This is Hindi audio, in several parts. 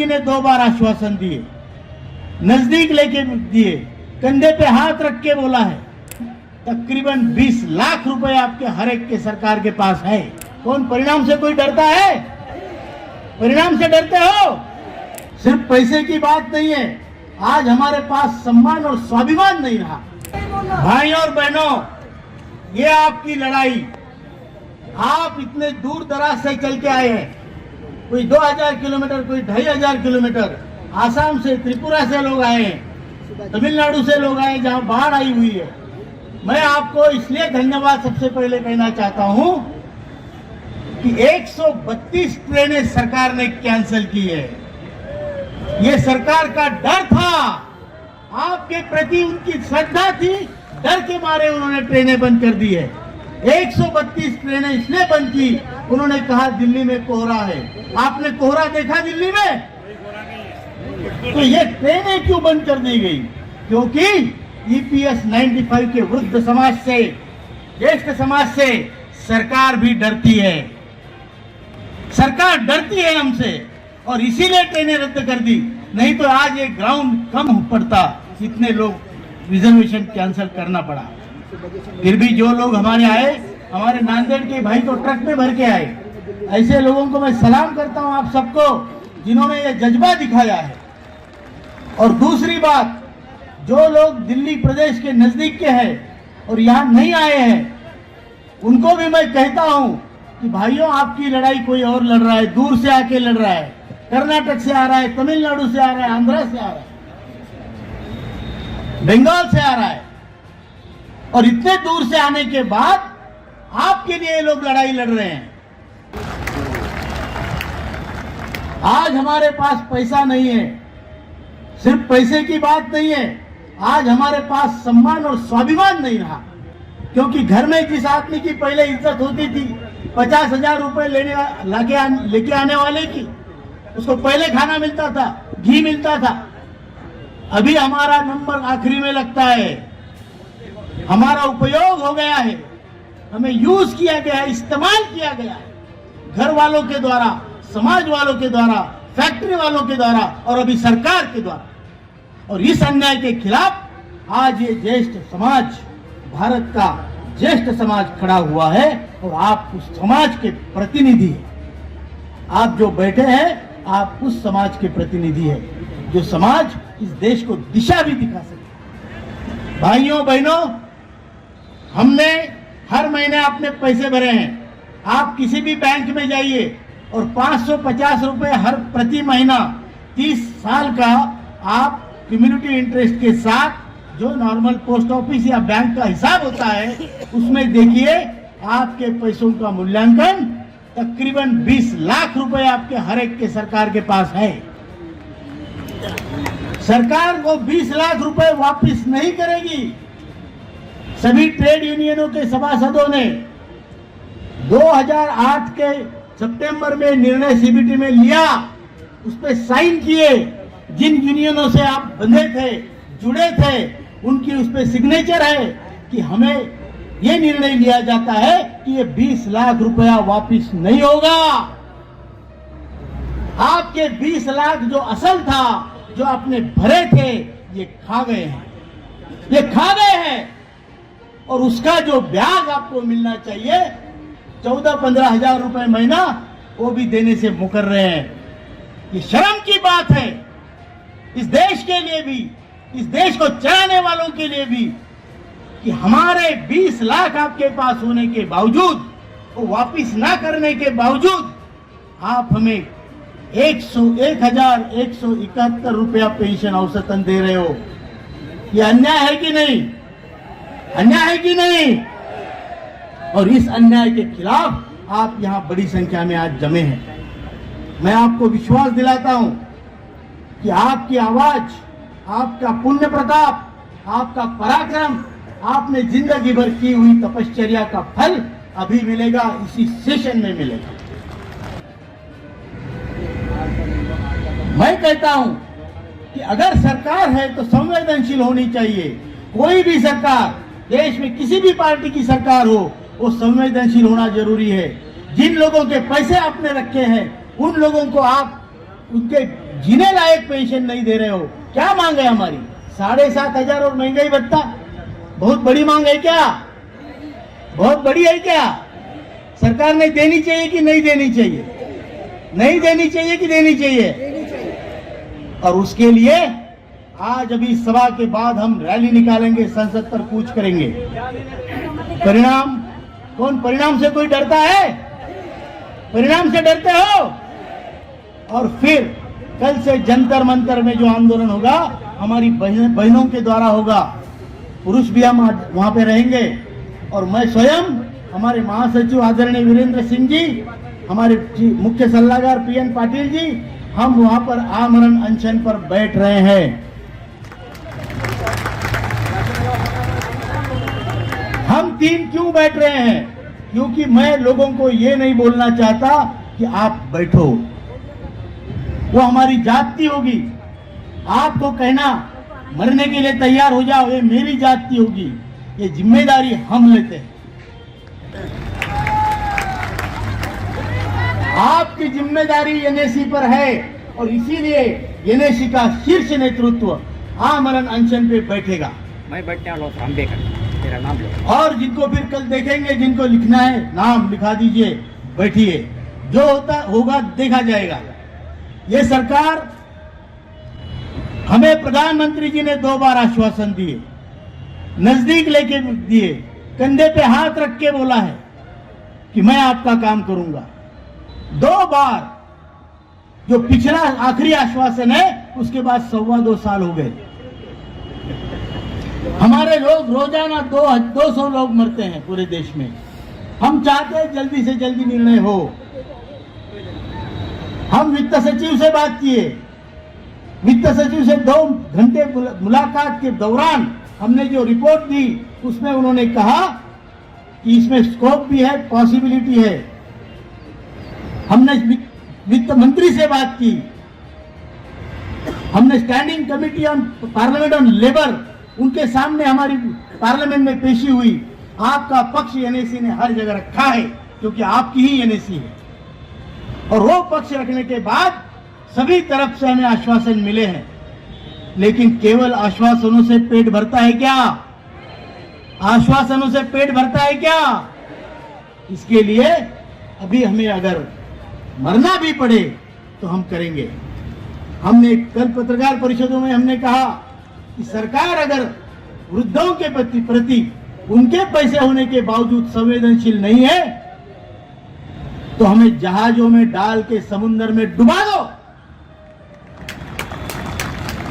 जी ने 2 बार आश्वासन दिए, नजदीक लेके दिए, कंधे पे हाथ रख के बोला है। तकरीबन 20 लाख रुपए आपके हर एक के सरकार के पास है। कौन परिणाम से कोई डरता है? परिणाम से डरते हो? सिर्फ पैसे की बात नहीं है, आज हमारे पास सम्मान और स्वाभिमान नहीं रहा। भाइयों और बहनों, ये आपकी लड़ाई, आप इतने दूर दराज से चल के आए हैं, कोई 2000 किलोमीटर, कोई 2500 किलोमीटर, आसाम से, त्रिपुरा से लोग आए हैं, तमिलनाडु से लोग आए जहां बाढ़ आई हुई है। मैं आपको इसलिए धन्यवाद सबसे पहले कहना चाहता हूं कि 132 ट्रेनें सरकार ने कैंसिल की है। ये सरकार का डर था, आपके प्रति उनकी श्रद्धा थी, डर के मारे उन्होंने ट्रेनें बंद कर दी है। 132 ट्रेनें इसलिए बंद की, उन्होंने कहा दिल्ली में कोहरा है। आपने कोहरा देखा दिल्ली में? तो ये ट्रेनें क्यों बंद कर दी गई? क्योंकि EPS 95 के वृद्ध समाज से, ज्येष्ठ समाज से सरकार भी डरती है। सरकार डरती है हमसे और इसीलिए ट्रेनें रद्द कर दी, नहीं तो आज ये ग्राउंड कम पड़ता, इतने लोग रिजर्वेशन कैंसिल करना पड़ा। फिर भी जो लोग हमारे आए, हमारे नांदेड़ के भाई तो ट्रक में भर के आए। ऐसे लोगों को मैं सलाम करता हूं आप सबको, जिन्होंने ये जज्बा दिखाया है। और दूसरी बात, जो लोग दिल्ली प्रदेश के नजदीक के हैं और यहाँ नहीं आए हैं, उनको भी मैं कहता हूं कि भाइयों, आपकी लड़ाई कोई और लड़ रहा है, दूर से आके लड़ रहा है, कर्नाटक से आ रहा है, तमिलनाडु से आ रहा है, आंध्रा से आ रहा है, बंगाल से आ रहा है, और इतने दूर से आने के बाद आपके लिए ये लोग लड़ाई लड़ रहे हैं। आज हमारे पास पैसा नहीं है, सिर्फ पैसे की बात नहीं है, आज हमारे पास सम्मान और स्वाभिमान नहीं रहा। क्योंकि घर में जिस आदमी की पहले इज्जत होती थी, 50,000 रुपए लेके आने वाले की, उसको पहले खाना मिलता था, घी मिलता था। अभी हमारा नंबर आखिरी में लगता है, हमारा उपयोग हो गया है, हमें यूज किया गया है, इस्तेमाल किया गया है, घर वालों के द्वारा, समाज वालों के द्वारा, फैक्ट्री वालों के द्वारा और अभी सरकार के द्वारा। और इस अन्याय के खिलाफ आज ये ज्येष्ठ समाज, भारत का ज्येष्ठ समाज खड़ा हुआ है और आप उस समाज के प्रतिनिधि हैं। आप जो बैठे हैं, आप उस समाज के प्रतिनिधि हैं, जो समाज इस देश को दिशा भी दिखा सके। भाइयों बहनों, हमने हर महीने अपने पैसे भरे हैं। आप किसी भी बैंक में जाइए और 550 रुपए हर प्रति महीना 30 साल का आप कम्युनिटी इंटरेस्ट के साथ, जो नॉर्मल पोस्ट ऑफिस या बैंक का हिसाब होता है, उसमें देखिए आपके पैसों का मूल्यांकन तकरीबन 20 लाख रुपए आपके हर एक के सरकार के पास है। सरकार वो 20 लाख रुपए वापस नहीं करेगी। सभी ट्रेड यूनियनों के सभासदों ने 2008 के सितंबर में निर्णय CBT में लिया, उस पर साइन किए। जिन यूनियनों से आप बंधे थे, जुड़े थे, उनकी उस पर सिग्नेचर है कि हमें ये निर्णय लिया जाता है कि ये 20 लाख रुपया वापिस नहीं होगा। आपके 20 लाख जो असल था, जो आपने भरे थे, ये खा गए हैं, ये खा गए हैं। और उसका जो ब्याज आपको मिलना चाहिए, 14-15 हजार रुपए महीना, वो भी देने से मुकर रहे हैं। ये शर्म की बात है इस देश के लिए भी, इस देश को चलाने वालों के लिए भी, कि हमारे 20 लाख आपके पास होने के बावजूद, वो वापिस ना करने के बावजूद, आप हमें 1,171 रुपया पेंशन औसतन दे रहे हो। ये अन्याय है कि नहीं? अन्याय है कि नहीं? और इस अन्याय के खिलाफ आप यहां बड़ी संख्या में आज जमे हैं। मैं आपको विश्वास दिलाता हूं कि आपकी आवाज, आपका पुण्य प्रताप, आपका पराक्रम, आपने जिंदगी भर की हुई तपश्चर्या का फल अभी मिलेगा, इसी सेशन में मिलेगा। मैं कहता हूं कि अगर सरकार है तो संवेदनशील होनी चाहिए। कोई भी सरकार, देश में किसी भी पार्टी की सरकार हो, वो संवेदनशील होना जरूरी है। जिन लोगों के पैसे आपने रखे हैं, उन लोगों को आप उनके जीने लायक पेंशन नहीं दे रहे हो। क्या मांग है हमारी? 7,500 और महंगाई भत्ता बहुत बड़ी मांग है क्या? बहुत बड़ी है क्या? सरकार ने देनी चाहिए कि नहीं देनी चाहिए? नहीं देनी चाहिए कि देनी चाहिए? और उसके लिए आज अभी सभा के बाद हम रैली निकालेंगे, संसद पर कूच करेंगे। परिणाम कौन? परिणाम से कोई डरता है? परिणाम से डरते हो? और फिर कल से जंतर मंतर में जो आंदोलन होगा हमारी बहनों के द्वारा होगा। पुरुष भी हम वहां पे रहेंगे और मैं स्वयं, हमारे महासचिव आदरणीय वीरेंद्र सिंह जी, हमारे मुख्य सलाहकार पीएन पाटिल जी, हम वहां पर आमरण अनशन पर बैठ रहे हैं। हम तीन क्यों बैठ रहे हैं? क्योंकि मैं लोगों को ये नहीं बोलना चाहता कि आप बैठो, वो हमारी जाति होगी। आपको कहना मरने के लिए तैयार हो जाओ, ये मेरी जाति होगी। ये जिम्मेदारी हम लेते हैं। आपकी जिम्मेदारी एनएसी पर है और इसीलिए एनएसी का शीर्ष नेतृत्व आमरण अनशन पे बैठेगा। मैं बैठने वाला हूं, हम देखा मेरा नाम लो। और जिनको फिर कल देखेंगे, जिनको लिखना है नाम लिखा दीजिए, बैठिए, जो होता होगा देखा जाएगा। ये सरकार, हमें प्रधानमंत्री जी ने 2 बार आश्वासन दिए, नजदीक लेके दिए, कंधे पे हाथ रख के बोला है कि मैं आपका काम करूंगा। 2 बार, जो पिछला आखिरी आश्वासन है उसके बाद 2.25 साल हो गए। हमारे लोग रोजाना 200 लोग मरते हैं पूरे देश में। हम चाहते हैं जल्दी से जल्दी निर्णय हो। हम वित्त सचिव से बात किए, वित्त सचिव से 2 घंटे मुलाकात के दौरान हमने जो रिपोर्ट दी उसमें उन्होंने कहा कि इसमें स्कोप भी है, पॉसिबिलिटी है। हमने वित्त मंत्री से बात की, हमने standing committee on parliament on labour, उनके सामने हमारी पार्लियामेंट में पेशी हुई। आपका पक्ष एनएसी ने हर जगह रखा है क्योंकि आपकी ही एनएसी है। और वो पक्ष रखने के बाद सभी तरफ से हमें आश्वासन मिले हैं, लेकिन केवल आश्वासनों से पेट भरता है क्या? आश्वासनों से पेट भरता है क्या? इसके लिए अभी हमें अगर मरना भी पड़े तो हम करेंगे। हमने कल पत्रकार परिषदों में हमने कहा कि सरकार अगर वृद्धों के प्रति उनके पैसे होने के बावजूद संवेदनशील नहीं है तो हमें जहाजों में डाल के समुद्र में डुबा दो,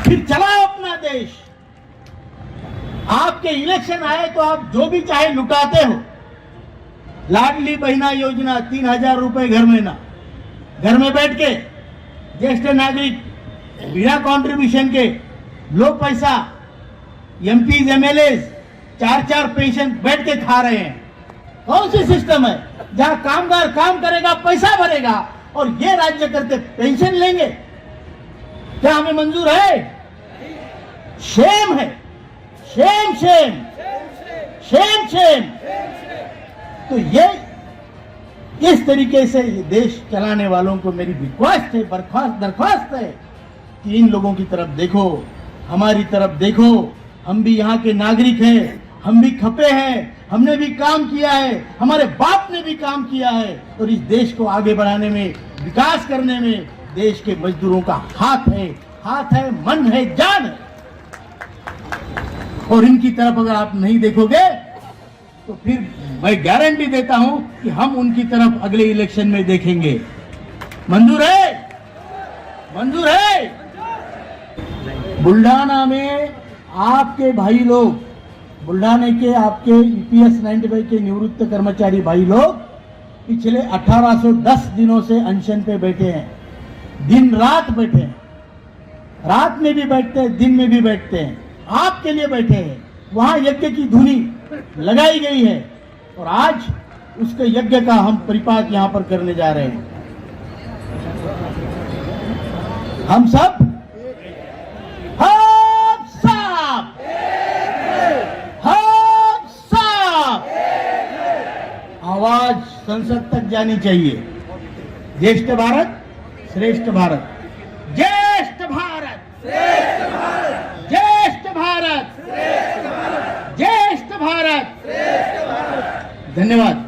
फिर चलाओ अपना देश। आपके इलेक्शन आए तो आप जो भी चाहे लुटाते हो। लाडली बहना योजना 3,000 रुपए घर महीना, घर में बैठ के ज्येष्ठ नागरिक बिना कंट्रीब्यूशन के लो पैसा, एमपीज एमएलएज 4-4 पेंशन बैठ के खा रहे हैं। कौन सी सिस्टम है जहां कामगार काम करेगा, पैसा भरेगा और ये राज्य करते पेंशन लेंगे? क्या हमें मंजूर है? शेम है, शेम शेम शेम शेम। तो ये इस तरीके से देश चलाने वालों को मेरी रिक्वेस्ट है, दरख्वास्त है कि इन लोगों की तरफ देखो, हमारी तरफ देखो। हम भी यहाँ के नागरिक हैं, हम भी खपे हैं, हमने भी काम किया है, हमारे बाप ने भी काम किया है और इस देश को आगे बढ़ाने में, विकास करने में देश के मजदूरों का हाथ है, मन है, जान है। और इनकी तरफ अगर आप नहीं देखोगे तो फिर मैं गारंटी देता हूं कि हम उनकी तरफ अगले इलेक्शन में देखेंगे। मंजूर है? मंजूर है? बुल्ढाना में आपके भाई लोग, बुल्ढाने के आपके ईपीएस 95 के निवृत्त कर्मचारी भाई लोग पिछले 1810 दिनों से अनशन पे बैठे हैं, दिन रात बैठे हैं। रात में भी बैठते हैं, दिन में भी बैठते हैं, आपके लिए बैठे हैं। वहां यज्ञ की धुनी लगाई गई है और आज उसके यज्ञ का हम परिपाक यहां पर करने जा रहे हैं। हम सब आवाज संसद तक जानी चाहिए। ज्येष्ठ भारत श्रेष्ठ भारत। जय धन्यवाद।